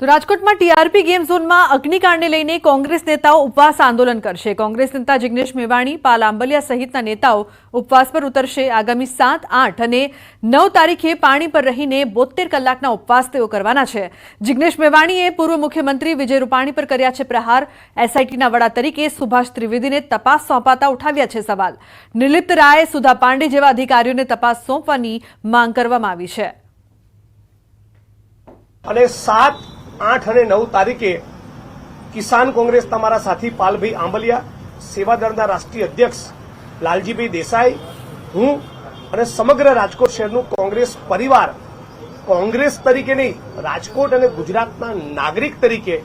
તો રાજકોટમાં TRP game ઝોનમાં અગ્નિકાંડને લઈને કોંગ્રેસ નેતાઓ ઉપવાસ આંદોલન કરશે। કોંગ્રેસ નેતા જિગ્નેશ મેવાણી, પાલ આંબલિયા સહિતના નેતાઓ ઉપવાસ પર ઉતરશે। આગામી 7, 8 અને 9 તારીખે પાણી પર રહીને 72 કલાકના ઉપવાસ તેઓ કરવાના છે। જિગ્નેશ મેવાણીએ પૂર્વ મુખ્યમંત્રી વિજય રૂપાણી પર કર્યા છે પ્રહાર। એસઆઈટીના વડા તરીકે સુભાષ ત્રિવેદીને તપાસ સોંપાતા ઉઠાવ્યા છે સવાલ। નિર્લિપ્ત રાય, સુધા પાંડે જેવા અધિકારીઓને તપાસ સોંપવાની માંગ કરવામાં આવી છે। અને 7, 8 અને 9 તારીખે કિસાન કોંગ્રેસ તમારા સાથી પાલભાઈ આંબલિયા, સેવાદળના રાષ્ટ્રીય અધ્યક્ષ લાલજીભાઈ દેસાઈ, હું અને સમગ્ર રાજકોટ શહેરનું કોંગ્રેસ પરિવાર કોંગ્રેસ તરીકે નહીં, રાજકોટ અને ગુજરાતના નાગરિક તરીકે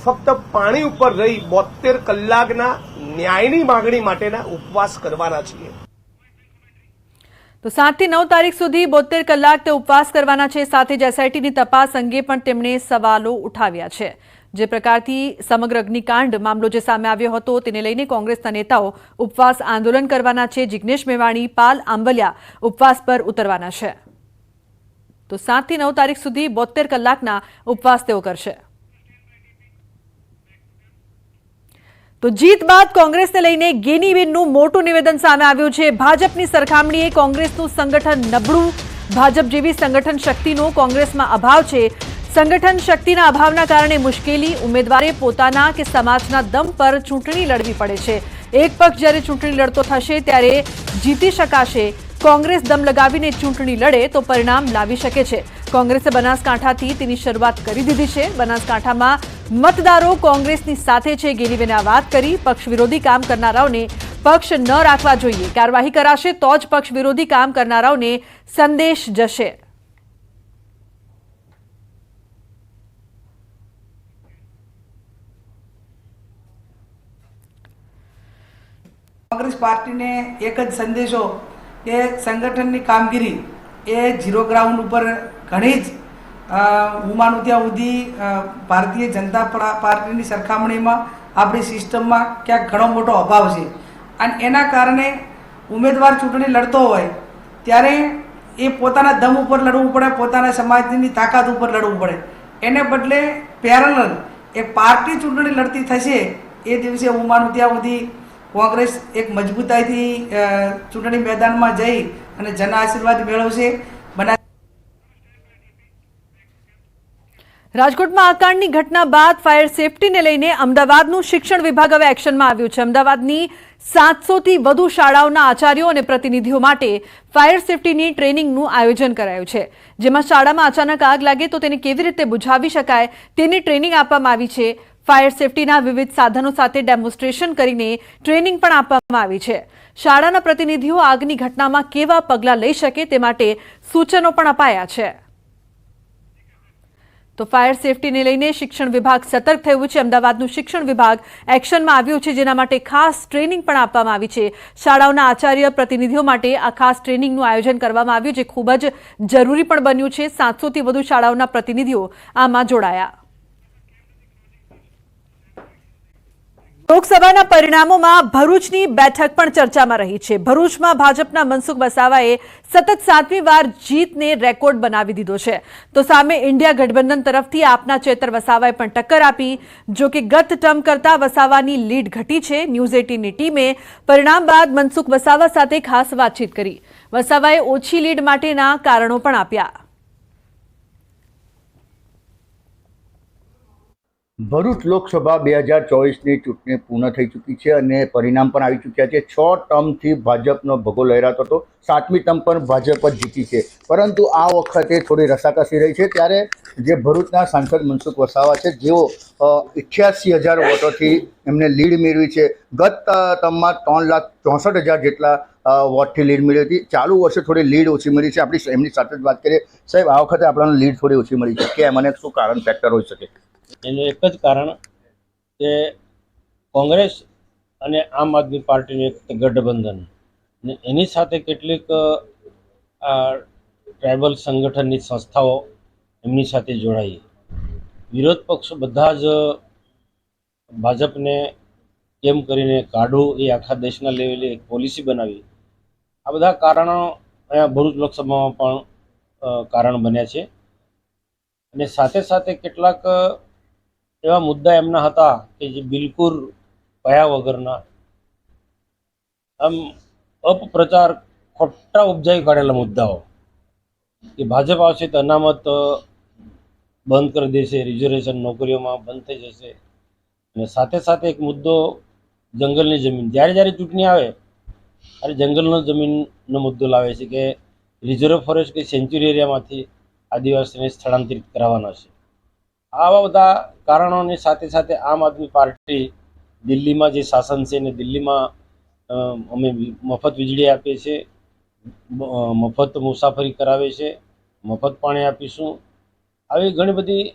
ફક્ત પાણી ઉપર રહી 72 કલાકના ન્યાયની માંગણી માટેના ઉપવાસ કરવાના છીએ। તો 7 થી 9 તારીખ સુધી 72 કલાક તે ઉપવાસ કરવાના છે। સાથે જ એસઆઈટીની તપાસ અંગે પણ તેમણે સવાલો ઉઠાવ્યા છે। જે પ્રકારથી સમગ્ર અગ્નિકાંડ મામલો જે સામે આવ્યો હતો તેને લઈને કોંગ્રેસના નેતાઓ ઉપવાસ આંદોલન કરવાના છે। જિગ્નેશ મેવાણી, પાલ આંબલિયા ઉપવાસ પર ઉતરવાના છે। તો 7 થી 9 તારીખ સુધી 72 કલાકના ઉપવાસ તેઓ કરશે। તો જીત બાદ કોંગ્રેસને લઈને ગેનીબેનનું મોટું નિવેદન સામે આવ્યું છે। ભાજપની સરખામણીએ કોંગ્રેસનું સંગઠન નબળું, ભાજપ જેવી સંગઠન શક્તિનો કોંગ્રેસમાં અભાવ છે। સંગઠન શક્તિના અભાવના કારણે મુશ્કેલી, ઉમેદવારે પોતાના કે સમાજના દમ પર ચૂંટણી લડવી પડે છે। એક પક્ષ જ્યારે ચૂંટણી લડતો થશે ત્યારે જીતી શકાશે। કોંગ્રેસ દમ લગાવીને ચૂંટણી લડે તો પરિણામ લાવી શકે છે। કોંગ્રેસે બનાસકાંઠાથી તેની શરૂઆત કરી દીધી છે। બનાસકાંઠામાં મતદારો કોંગ્રેસની સાથે છે। ગેનીબેને આ વાત કરી। પક્ષ વિરોધી કામ કરનારાઓને પક્ષ ન રાખવા જોઈએ, કાર્યવાહી કરાશે તો જ પક્ષ વિરોધી કામ કરનારાઓને સંદેશ જશે। કોંગ્રેસ પાર્ટીને એક જ સંદેશો કે સંગઠનની કામગીરી એ ઝીરો ગ્રાઉન્ડ ઉપર ઘણી જ હું માનું ત્યાં સુધી ભારતીય જનતા પાર્ટીની સરખામણીમાં આપણી સિસ્ટમમાં ક્યાંક ઘણો મોટો અભાવ છે। અને એના કારણે ઉમેદવાર ચૂંટણી લડતો હોય ત્યારે એ પોતાના દમ ઉપર લડવું પડે, પોતાના સમાજની તાકાત ઉપર લડવું પડે। એને બદલે પેરેલલ એક પાર્ટી ચૂંટણી લડતી થશે એ દિવસે હું માનું ત્યાં સુધી કોંગ્રેસ એક મજબૂતાઈથી ચૂંટણી મેદાનમાં જઈ અને જન આશીર્વાદ મેળવશે। રાજકોટમાં આ કાંડની ઘટના બાદ ફાયર સેફટીને લઈને અમદાવાદનું શિક્ષણ વિભાગ હવે એક્શનમાં આવ્યું છે। અમદાવાદની 700 થી વધુ શાળાઓના આચાર્યો અને પ્રતિનિધિઓ માટે ફાયર સેફટીની ટ્રેનિંગનું આયોજન કરાયું છે। જેમાં શાળામાં અચાનક આગ લાગે તો તેને કેવી રીતે બુઝાવી શકાય તેની ટ્રેનિંગ આપવામાં આવી છે। ફાયર સેફટીના વિવિધ સાધનો સાથે ડેમોન્સ્ટ્રેશન કરીને ટ્રેનિંગ પણ આપવામાં આવી છે। શાળાના પ્રતિનિધિઓ આગની ઘટનામાં કેવા પગલાં લઈ શકે તે માટે સૂચનો પણ અપાયા છે। તો ફાયર સેફટીને લઈને શિક્ષણ વિભાગ સતર્ક થયું છે। અમદાવાદનું શિક્ષણ વિભાગ એક્શનમાં આવ્યું છે, જેના માટે ખાસ ટ્રેનિંગ પણ આપવામાં આવી છે। શાળાઓના આચાર્ય પ્રતિનિધિઓ માટે આ ખાસ ટ્રેનિંગનું આયોજન કરવામાં આવ્યું, જે ખૂબ જ જરૂરી પણ બન્યું છે। 700 થી વધુ શાળાઓના પ્રતિનિધિઓ આમાં જોડાયા। લોકસભાના પરિણામોમાં ભરૂચની બેઠક પણ ચર્ચામાં રહી છે। ભરૂચમાં ભાજપના મનસુખ વસાવાએ સતત 7મી વાર જીતને રેકોર્ડ બનાવી દીધો છે। તો સામે ઇન્ડિયા ગઠબંધન તરફથી આપના ચેતર વસાવાએ પણ ટક્કર આપી। જો કે ગત ટર્મ કરતા વસાવાની લીડ ઘટી છે। ન્યૂઝ 18ની ટીમે પરિણામ બાદ મનસુખ વસાવા સાથે ખાસ વાતચીત કરી। વસાવાએ ઓછી લીડ માટેના કારણો પણ આપ્યા। ભરૂચ લોકસભા 2024ની ચૂંટણી પૂર્ણ થઈ ચૂકી છે અને પરિણામ પણ આવી ચૂક્યા છે। 6 ટર્મથી ભાજપનો ભગો લહેરાતો હતો, 7મી ટર્મ પણ ભાજપ જ જીતી છે। પરંતુ આ વખતે થોડી રસાકસી રહી છે। ત્યારે જે ભરૂચના સાંસદ મનસુખ વસાવા છે, જેઓ 88,000 વોટોથી એમને લીડ મેળવી છે। ગત ટર્મમાં 3,64,000 જેટલા વોટથી લીડ મેળવી હતી। ચાલુ વર્ષે થોડી લીડ ઓછી મળી છે। આપણી એમની સાથે જ વાત કરીએ। સાહેબ, આ વખતે આપણને લીડ થોડી ઓછી મળી છે, કે મને શું કારણ ફેક્ટર હોઈ શકે? એનું એક જ કારણ કે કોંગ્રેસ અને આમ આદમી પાર્ટીનું એક ગઠબંધન ને એની સાથે કેટલીક ટ્રાઇબલ સંગઠનની સંસ્થાઓ એમની સાથે જોડાઈ। વિરોધ પક્ષ બધા જ ભાજપને કેમ કરીને કાઢવું એ આખા દેશના લેવલે એક પોલિસી બનાવી। આ બધા કારણો અહીંયા ભરૂચ લોકસભામાં પણ કારણ બન્યા છે। અને સાથે સાથે કેટલાક એવા મુદ્દા એમના હતા કે જે બિલકુલ કયા વગરના, આમ અપપ્રચાર, ખોટા ઉપજાવી કાઢેલા મુદ્દાઓ કે ભાજપ આવશે તો અનામત બંધ કરી દેશે, રિઝર્વેશન નોકરીઓમાં બંધ થઈ જશે. અને સાથે સાથે એક મુદ્દો જંગલની જમીન, જ્યારે જ્યારે ચૂંટણી આવે ત્યારે જંગલનો જમીનનો મુદ્દો લાવે છે કે રિઝર્વ ફોરેસ્ટ કે સેન્ચ્યુરી એરિયામાંથી આદિવાસીને સ્થળાંતરિત કરાવવાના છે. આવા બધા કારણોની સાથે સાથે આમ આદમી પાર્ટી દિલ્હીમાં જે શાસન છે ને દિલ્હીમાં અમે મફત વીજળી આપીએ છીએ, મફત મુસાફરી કરાવે છે, મફત પાણી આપીશું, આવી ઘણી બધી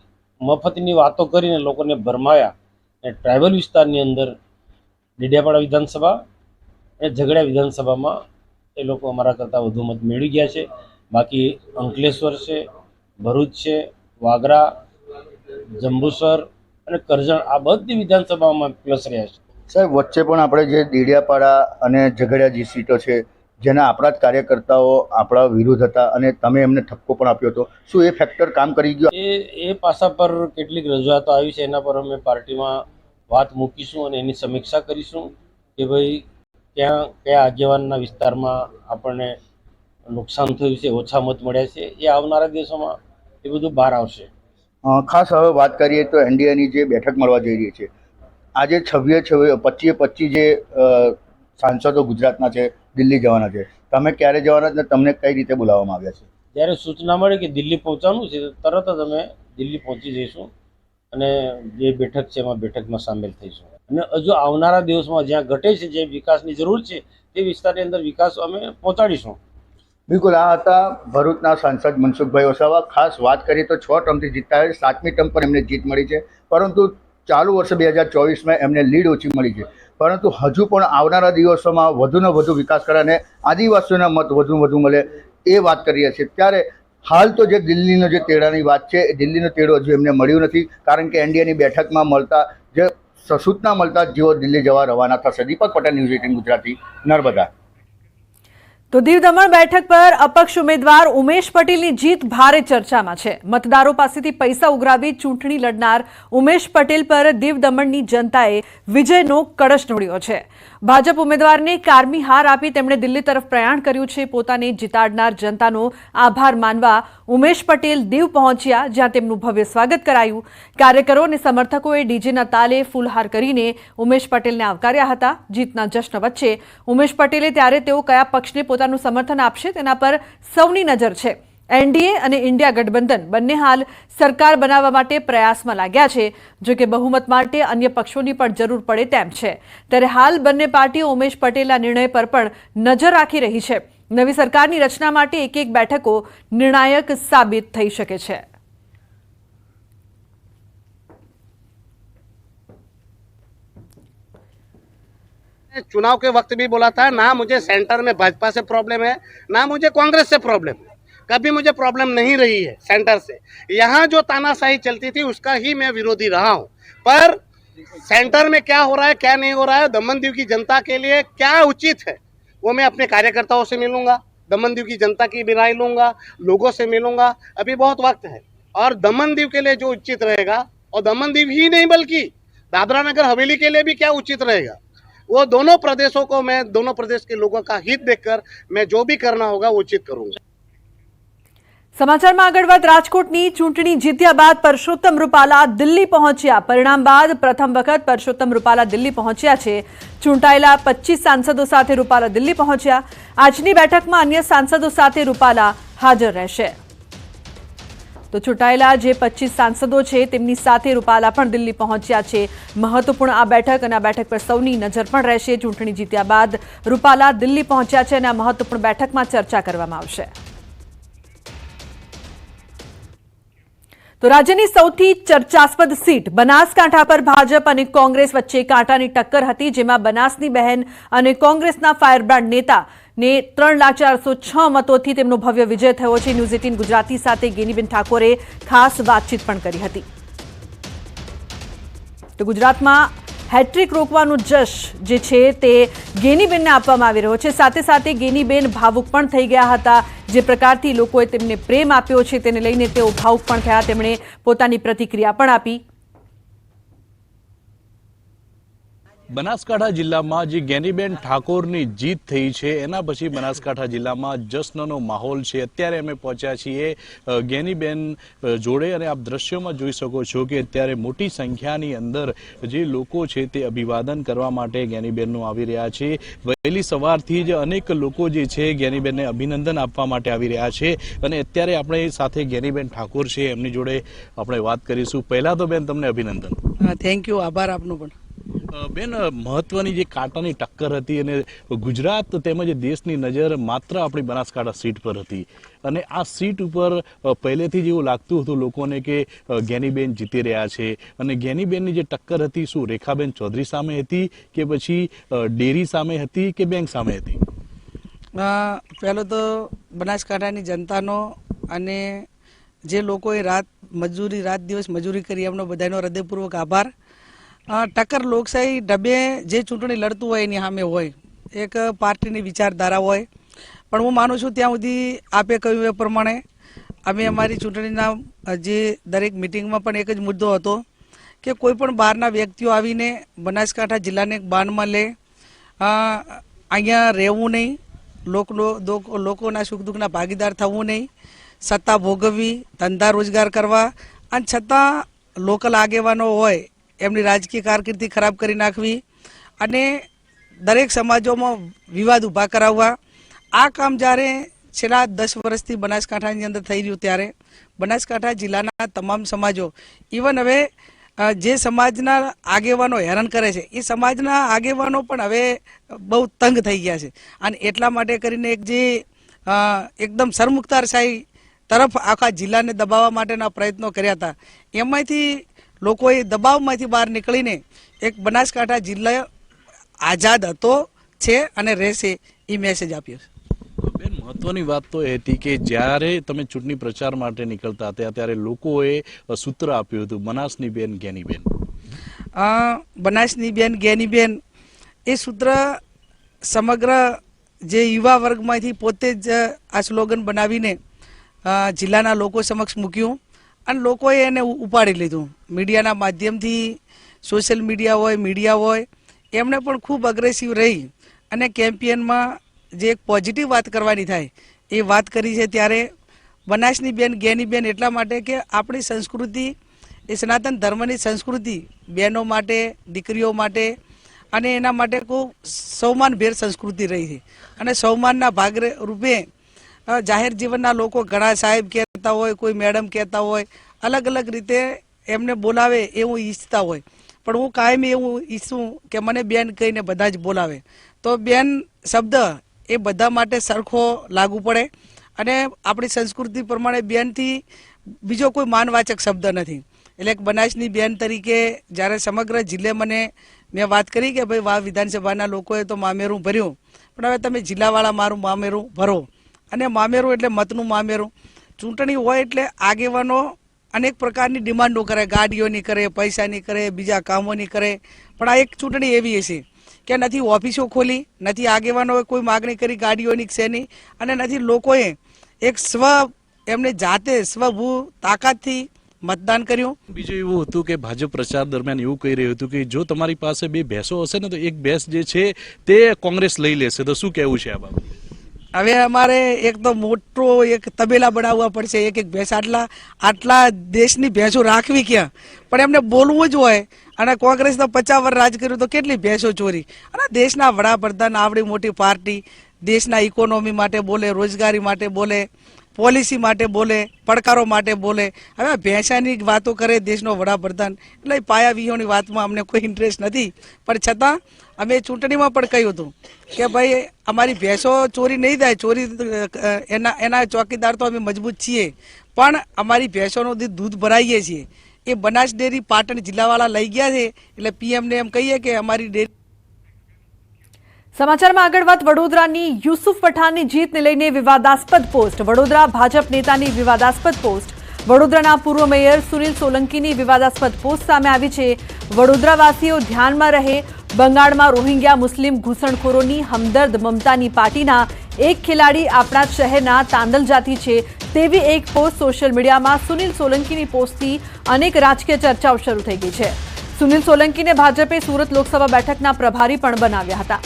મફતની વાતો કરીને લોકોને ભરમાયા. અને ટ્રાઇબલ વિસ્તારની અંદર ડેડિયાપાડા વિધાનસભા અને ઝઘડિયા વિધાનસભામાં એ લોકો અમારા કરતાં વધુ મત મેળવી ગયા છે. બાકી અંકલેશ્વર છે, ભરૂચ છે, વાગરા, જંબુસર અને કરજણ આ બધી વિધાનસભામાં પ્લસ રહ્યા છે. સાહેબ, વચ્ચે પણ આપણે જે દેડિયાપાડા અને ઝઘડિયા જે સીટો છે જેના આપણા જ કાર્યકર્તાઓ આપણા વિરુદ્ધ હતા અને તમે એમને ઠપકો પણ આપ્યો હતો, શું એ ફેક્ટર કામ કરી ગયો? એ પાસા પર કેટલીક રજૂઆતો આવી છે, એના પર અમે પાર્ટીમાં વાત મૂકીશું અને એની સમીક્ષા કરીશું કે ભાઈ ક્યાં કયા આગેવાનના વિસ્તારમાં આપણને નુકસાન થયું છે, ઓછા મત મળ્યા છે. એ આવનારા દિવસોમાં એ બધું બહાર આવશે. ખાસ હવે વાત કરીએ તો એનડીએની જે બેઠક મળવા જઈ રહી છે, આજે 25 જે સાંસદો ગુજરાતના છે દિલ્હી જવાના છે, તમે ક્યારે જવાના અને તમને કઈ રીતે બોલાવવામાં આવ્યા છે? જ્યારે સૂચના મળે કે દિલ્હી પહોંચવાનું છે તરત જ અમે દિલ્હી પહોંચી જઈશું અને જે બેઠક છે એમાં બેઠકમાં સામેલ થઈશું. અને હજુ આવનારા દિવસમાં જ્યાં ઘટે છે, જે વિકાસની જરૂર છે તે વિસ્તારની અંદર વિકાસ અમે પહોંચાડીશું. બિલકુલ, આ હતા ભરૂચના સાંસદ મનસુખભાઈ વસાવા. ખાસ વાત કરીએ તો 6 ટર્મથી જીતતા હોય, 7મી ટર્મ પર એમને જીત મળી છે, પરંતુ ચાલુ વર્ષે 2024માં એમને લીડ ઓછી મળી છે. પરંતુ હજુ પણ આવનારા દિવસોમાં વધુને વધુ વિકાસ કરે અને આદિવાસીઓના મત વધુ મળે એ વાત કરીએ છીએ. ત્યારે હાલ તો જે દિલ્હીનો જે તેડાની વાત છે, દિલ્હીનો તેડો હજુ એમને મળ્યું નથી, કારણ કે એનડીએની બેઠકમાં મળતા જે સૂચના મળતા જેઓ દિલ્હી જવા રવાના થશે. દીપક પટેલ, ન્યૂઝ 18 ગુજરાતી, નર્મદા. તો દીવ દમણ બેઠક પર અપક્ષ ઉમેદવાર ઉમેશ પટેલની જીત ભારે ચર્ચામાં છે. મતદારો પાસેથી પૈસા ઉઘરાવી ચૂંટણી લડનાર ઉમેશ પટેલ પર દીવ દમણની જનતાએ વિજયનો કળશ ઢોળ્યો છે. ભાજપ ઉમેદવારને કારમી હાર આપી તેમણે દિલ્હી તરફ પ્રયાણ કર્યું છે. પોતાને જીતાડનાર જનતાનો આભાર માનવા ઉમેશ પટેલ દીવ પહોંચ્યા, જ્યાં તેમનું ભવ્ય સ્વાગત કરાયું. કાર્યકરો અને સમર્થકોએ ડીજેના તાલે ફૂલહાર કરીને ઉમેશ પટેલને આવકાર્યા હતા. જીતના જશ્ન વચ્ચે ઉમેશ પટેલે ત્યારે તેઓ કયા પક્ષને પોતાનું સમર્થન આપશે તેના પર સૌની નજર છે. એનડીએ અને ઇન્ડિયા ગઠબંધન બંને હાલ સરકાર બનાવવા માટે પ્રયાસમાં લાગ્યા છે, જો કે બહુમત માટે અન્ય પક્ષોની પણ જરૂર પડે તેમ છે. ત્યારે હાલ બંને પાર્ટીઓ ઉમેશ પટેલના નિર્ણય પર પણ નજર રાખી રહી છે. નવી સરકારની રચના માટે એક બેઠકો નિર્ણાયક સાબિત થઈ શકે છે. चुनाव के वक्त भी बोला था, ना मुझे सेंटर में भाजपा से प्रॉब्लम है, ना मुझे कांग्रेस से प्रॉब्लम है. कभी मुझे प्रॉब्लम नहीं रही है सेंटर से. यहाँ जो तानाशाही चलती थी उसका ही मैं विरोधी रहा हूँ. पर सेंटर में क्या हो रहा है, क्या नहीं हो रहा है, दमन दीव की जनता के लिए क्या उचित है, वो मैं अपने कार्यकर्ताओं से मिलूंगा, दमन दीव की जनता की भी राय लूंगा, लोगों से मिलूंगा. अभी बहुत वक्त है और दमन दीव के लिए जो उचित रहेगा, और दमन दीव ही नहीं बल्कि दादरा नगर हवेली के लिए भी क्या उचित रहेगा, वो दोनों प्रदेशों को मैं, दोनों प्रदेश के लोगों का हित देखकर मैं जो भी करना होगा वो उचित करूंगा. સમાચારમાં આગળ વાત, રાજકોટની ચૂંટણી જીત્યા બાદ પરસોત્તમ રૂપાલા દિલ્હી પહોંચ્યા. પરિણામ બાદ પ્રથમ વખત પરસોત્તમ રૂપાલા દિલ્હી પહોંચ્યા છે. ચૂંટાયેલા 25 સાંસદો સાથે રૂપાલા દિલ્હી પહોંચ્યા. આજની બેઠકમાં અન્ય સાંસદો સાથે રૂપાલા હાજર રહેશે. તો ચૂંટાયેલા જે 25 સાંસદો છે તેમની સાથે રૂપાલા પણ દિલ્હી પહોંચ્યા છે. મહત્વપૂર્ણ આ બેઠક અને આ બેઠક પર સૌની નજર પણ રહેશે. ચૂંટણી જીત્યા બાદ રૂપાલા દિલ્હી પહોંચ્યા છે અને આ મહત્વપૂર્ણ બેઠકમાં ચર્ચા કરવામાં આવશે. તો રાજ્યની સૌથી ચર્ચાસ્પદ સીટ બનાસકાંઠા પર ભાજપ અને કોંગ્રેસ વચ્ચે કાંટાની ટક્કર હતી, જેમાં બનાસની બહેન અને કોંગ્રેસના ફાયરબ્રાન્ડ નેતાને 3,406 મતોથી તેમનો ભવ્ય વિજય થયો છે. ન્યૂઝ 18 ગુજરાતી સાથે ગેનીબેન ઠાકોરે ખાસ વાતચીત પણ કરી હતી. તો ગુજરાતમાં હેટ્રિક રોકવાનો જશ જે છે તે ગેનીબેનને આપવામાં આવી રહ્યો છે. સાથે સાથે ગેનીબેન ભાવુક પણ થઈ ગયા હતા. જે પ્રકારથી લોકોએ તેમને પ્રેમ આપ્યો છે તેને લઈને તેઓ ભાવુક પણ થયા. તેમણે પોતાની પ્રતિક્રિયા પણ આપી. બનાસકાંઠા જિલ્લામાં જે ગેનીબેન ઠાકોરની જીત થઈ છે એના પછી બનાસકાંઠા જિલ્લામાં જશ્નનો માહોલ છે. અત્યારે અમે પહોંચ્યા છીએ ગેનીબેન જોડે અને આપ દ્રશ્યોમાં જોઈ શકો છો કે અત્યારે મોટી સંખ્યાની અંદર જે લોકો છે તે અભિવાદન કરવા માટે ગેનીબેનનું આવી રહ્યા છે. વહેલી સવારથી જ અનેક લોકો જે છે ગેનીબેનને અભિનંદન આપવા માટે આવી રહ્યા છે અને અત્યારે આપણે સાથે ગેનીબેન ઠાકોર છે એમની જોડે આપણે વાત કરીશું. પહેલા તો બેન તમને અભિનંદન. થેન્ક યુ, આભાર આપનો પણ. બેન, મહત્વની જે કાંટાની ટક્કર હતી અને ગુજરાત તેમજ દેશની નજર માત્ર આપણી બનાસકાંઠા સીટ પર હતી અને આ સીટ ઉપર પહેલેથી જ એવું લાગતું હતું લોકોને કે ગેનીબેન જીતી રહ્યા છે. અને ગેનીબેનની જે ટક્કર હતી શું રેખાબેન ચૌધરી સામે હતી કે પછી ડેરી સામે હતી કે બેંક સામે હતી? પહેલો તો બનાસકાંઠાની જનતાનો અને જે લોકોએ રાત દિવસ મજૂરી કરી એમનો બધાનો હૃદયપૂર્વક આભાર. ટક્કર લોકશાહી ઢબે જે ચૂંટણી લડતું હોય એની સામે હોય, એક પાર્ટીની વિચારધારા હોય. પણ હું માનું છું ત્યાં સુધી આપે કહ્યું એ પ્રમાણે અમે અમારી ચૂંટણીના જે દરેક મિટિંગમાં પણ એક જ મુદ્દો હતો કે કોઈ પણ બહારના વ્યક્તિઓ આવીને બનાસકાંઠા જિલ્લાને બાનમાં લે, અહીંયા રહેવું નહીં, લોકોના સુખ દુઃખના ભાગીદાર થવું નહીં, સત્તા ભોગવવી, ધંધા રોજગાર કરવા અને છતાં લોકલ આગેવાનો હોય એમની રાજકીય કારકિર્દી ખરાબ કરી નાખવી અને દરેક સમાજોમાં વિવાદ ઊભા કરાવવા. આ કામ જ્યારે છેલ્લા 10 વર્ષથી બનાસકાંઠાની અંદર થઈ રહ્યું ત્યારે બનાસકાંઠા જિલ્લાના તમામ સમાજો, ઇવન હવે જે સમાજના આગેવાનો હેરાન કરે છે એ સમાજના આગેવાનો પણ હવે બહુ તંગ થઈ ગયા છે. અને એટલા માટે કરીને એક જે એકદમ સરમુખતારશાહી તરફ આખા જિલ્લાને દબાવવા માટેના પ્રયત્નો કર્યા હતા, એમાંથી લોકોએ દબાવમાંથી બહાર નીકળીને એક બનાસકાંઠા જિલ્લા આઝાદ હતો, છે અને રહેશે એ મેસેજ આપ્યો છે. બેન, મહત્વની વાત તો એ હતી કે જ્યારે તમે ચૂંટણી પ્રચાર માટે નીકળતા હતા ત્યારે લોકોએ સૂત્ર આપ્યું હતું બનાસની બેન ગેનીબેન. બનાસની બેન ગેનીબેન એ સૂત્ર સમગ્ર જે યુવા વર્ગમાંથી પોતે જ આ સ્લોગન બનાવીને જિલ્લાના લોકો સમક્ષ મૂક્યું અને લોકોએ એને ઉપાડી લીધું. મીડિયાના માધ્યમથી, સોશિયલ મીડિયા હોય એમણે પણ ખૂબ અગ્રેસિવ રહી અને કેમ્પેનમાં જે એક પોઝિટિવ વાત કરવાની થાય એ વાત કરી છે. ત્યારે બનાસની બેન ગેનીબેન એટલા માટે કે આપણી સંસ્કૃતિ એ સનાતન ધર્મની સંસ્કૃતિ બહેનો માટે, દીકરીઓ માટે અને એના માટે ખૂબ સૌમાનભેર સંસ્કૃતિ રહી છે. અને સૌમાનના ભાગ રૂપે જાહેર જીવનના લોકો ઘણા સાહેબ કહેતા હોય, કોઈ મેડમ કહેતા હોય, અલગ અલગ રીતે એમને બોલાવે એવું ઈચ્છતા હોય. પણ હું કાયમી એવું ઈચ્છું કે મને બેન કહીને બધા જ બોલાવે. તો બેન શબ્દ એ બધા માટે સરખો લાગુ પડે અને આપણી સંસ્કૃતિ પ્રમાણે બેનથી બીજો કોઈ માનવાચક શબ્દ નથી. એટલે એક બનાસની બેન તરીકે જ્યારે સમગ્ર જિલ્લે મેં વાત કરી કે ભાઈ વાવ વિધાનસભાના લોકોએ તો મામેરું ભર્યું, પણ હવે તમે જિલ્લાવાળા મારું મામેરું ભરો. અને મામેરું એટલે મતનું મામેરું. ચૂંટણી હોય એટલે આગેવાનો અનેક પ્રકારની ડિમાન્ડો કરે, ગાડીઓની કરે, પૈસાની કરે, બીજા કામોની કરે. પણ આ એક ચૂંટણી એવી હશે કે નથી ઓફિસો ખોલી, નથી આગેવાનોએ કોઈ માગણી કરી ગાડીઓની શેની, અને નથી લોકોએ એક એમને જાતે સ્વભૂ તાકાતથી મતદાન કર્યું. બીજું એવું હતું કે ભાજપ પ્રચાર દરમિયાન એવું કહી રહ્યું હતું કે જો તમારી પાસે 2 ભેંસો હશે ને તો એક ભેંસ જે છે તે કોંગ્રેસ લઈ લેશે. તો શું કહેવું છે આ બાબતે? હવે અમારે એક તો મોટો એક તબેલા બનાવવા પડશે. એક ભેંસ આટલા દેશની ભેંસો રાખવી ક્યાં? પણ એમને બોલવું જ હોય. અને કોંગ્રેસ તો 50 વર્ષ રાજ કર્યું તો કેટલી ભેંસો ચોરી. અને દેશના વડાપ્રધાન આવડી મોટી પાર્ટી દેશના ઇકોનોમી માટે બોલે, રોજગારી માટે બોલે, પોલિસી માટે બોલે, પડકારો માટે બોલે. હવે ભેંસાની વાતો કરે દેશનો વડાપ્રધાન, એટલે પાયા વિહોણી વાતમાં અમને કોઈ ઇન્ટરેસ્ટ નથી. પણ છતાં અમે ચૂંટણીમાં પણ કહ્યું હતું કે ભાઈ અમારી ભેંસો ચોરી નહીં થાય. ચોરી એના ચોકીદાર તો અમે મજબૂત છીએ, પણ અમારી ભેંસોનું દૂધ ભરાઈએ છીએ. એ બનાસ ડેરી પાટણ જિલ્લાવાળા લઈ ગયા છે, એટલે પીએમને એમ કહીએ કે અમારી ડેરી. સમાચારમાં આગળ વાત વડોદરાની યુસુફ પઠાણની જીતને લઈને વિવાદાસ્પદ પોસ્ટ. વડોદરા ભાજપ નેતાની વિવાદાસ્પદ પોસ્ટ. વડોદરાના પૂર્વ મેયર સુનિલ સોલંકીની વિવાદાસ્પદ પોસ્ટ સામે આવી છે. વડોદરાવાસીઓ ધ્યાનમાં રહે, બંગાળમાં રોહિંગ્યા મુસ્લિમ ઘૂસણખોરોની હમદર્દ મમતાની પાર્ટીના એક ખેલાડી આપણા શહેરના તાંદલજાથી છે તેવી એક પોસ્ટ સોશિયલ મીડિયામાં સુનિલ સોલંકીની પોસ્ટથી અનેક રાજકીય ચર્ચાઓ શરૂ થઈ ગઈ છે. સુનિલ સોલંકીને ભાજપે સુરત લોકસભા બેઠકના પ્રભારી પણ બનાવ્યા હતા.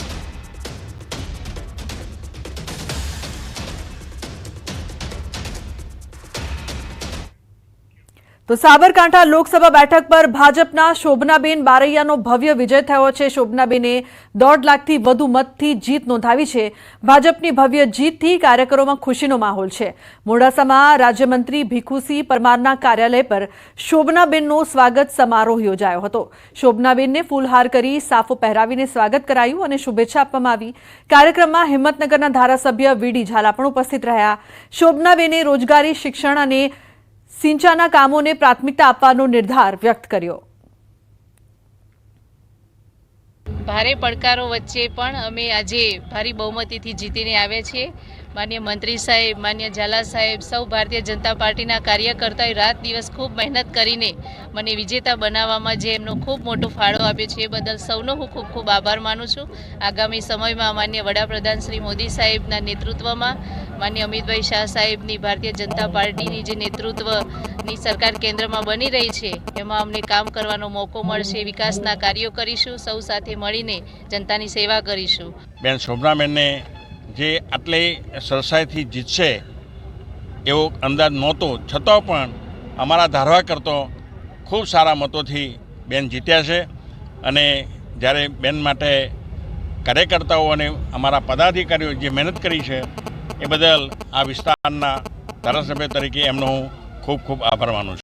તો સાબરકાંઠા લોકસભા બેઠક પર ભાજપના શોભનાબેન બારૈયાનો ભવ્ય વિજય થયો છે. શોભનાબેને 1.5 લાખથી વધુ મતથી જીત નોંધાવી છે. ભાજપની ભવ્ય જીતથી કાર્યકરોમાં ખુશીનો માહોલ છે. મોડાસામાં રાજ્યમંત્રી ભીખુસિંહ પરમારના કાર્યાલય પર શોભનાબેનનો સ્વાગત સમારોહ યોજાયો હતો. શોભનાબેનને ફૂલહાર કરી સાફો પહેરાવીને સ્વાગત કરાયું અને શુભેચ્છા આપવામાં આવી. કાર્યક્રમમાં હિંમતનગરના ધારાસભ્ય વીડી ઝાલા પણ ઉપસ્થિત રહ્યા. શોભનાબેને રોજગારી, શિક્ષણ અને સિંચાઈના કામોને પ્રાથમિકતા આપવાનો નિર્ધાર વ્યક્ત કર્યો. ભારે પડકારો વચ્ચે પણ અમે આજે ભારી બહુમતીથી જીતીને આવ્યા છીએ. માન્ય મંત્રી સાહેબ, માન્ય ઝાલા સાહેબ, સૌ ભારતીય જનતા પાર્ટીના કાર્યકર્તાઓએ રાત દિવસ ખૂબ મહેનત કરીને મને વિજેતા બનાવવામાં જે એમનો ખૂબ મોટો ફાળો આપ્યો છે એ બદલ સૌનો હું ખૂબ ખૂબ આભાર માનું છું. આગામી સમયમાં માન્ય વડાપ્રધાન શ્રી મોદી સાહેબના નેતૃત્વમાં, માન્ય અમિતભાઈ શાહ સાહેબની ભારતીય જનતા પાર્ટીની જે નેતૃત્વની સરકાર કેન્દ્રમાં બની રહી છે એમાં અમને કામ કરવાનો મોકો મળશે. વિકાસના કાર્યો કરીશું, સૌ સાથે મળીને જનતાની સેવા કરીશું. બેન શોભનાબેનને જે આટલી સરસાઈથી જીતશે એવો અંદાજ નહોતો, છતાં પણ અમારા ધારવા કરતો ખૂબ સારા મતોથી બેન જીત્યા છે. અને જ્યારે બેન માટે કાર્યકર્તાઓ અને અમારા પદાધિકારીઓ જે મહેનત કરી છે એ બદલ આ વિસ્તારના ધારાસભ્ય તરીકે એમનો હું ખૂબ ખૂબ આભાર માનું છું.